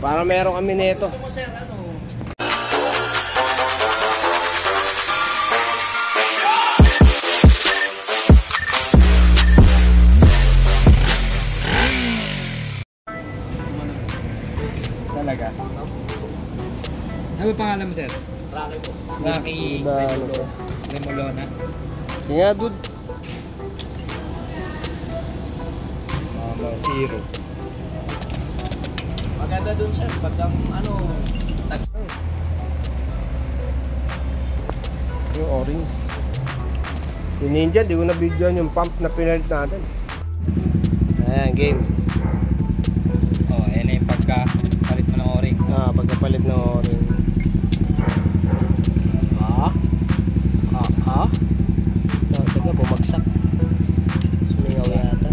Para meron kami nito. Gusto mo sir, ano? Talaga. Ano ba pangalan mo, sir? Rocky po. Rocky Lemolona. Siya, dude. Zero. Maganda dun sir, pag ang ano, Yung orange. Yung Ninja, di ko na videoan yung pump na pinalit natin. Ayan, game. Oh, ayan na yung pagkapalit mo ng o-ring. Pagkapalit ng orange. Teka, bumagsak. Sumingaw yata.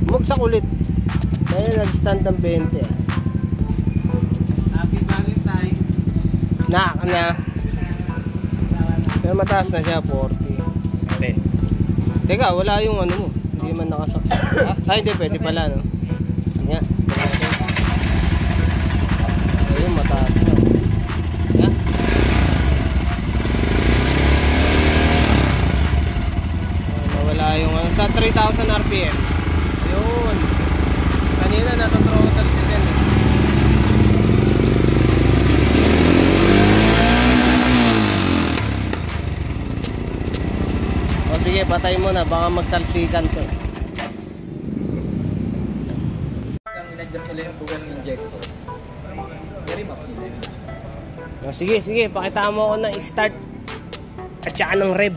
Bumagsak ulit. Kaya nag-stand ang 20. happy Valentine. Na. Pero mataas na siya, 40. Okay. Teka, wala yung ano mo. Hindi man nakasaksak. Hindi, pwede pala, no? Yan. Ayun, mataas na. Yan. Nawala yung ano, sa 3,000 RPM. Ayun. Kanina natatrotal si Ten. Sige, patay mo na. Baka magtalsikan to. Ang in-adjust nila yung buwan ng injector. Very makilay. Sige. Pakitaan mo ako ng start. At saka ng rev.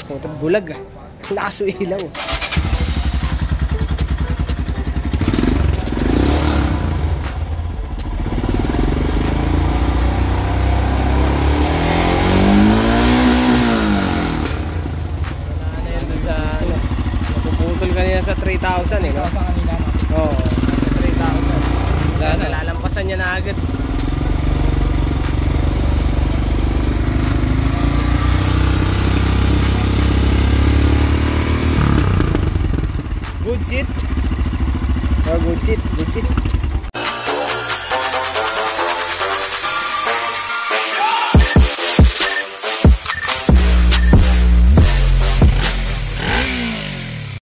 Puto bulag ah. Lakas yung ilaw. Kanina sa 3,000 no? Oo, nasa 3,000. Nalalampasan niya na agad. Good seat. Good seat.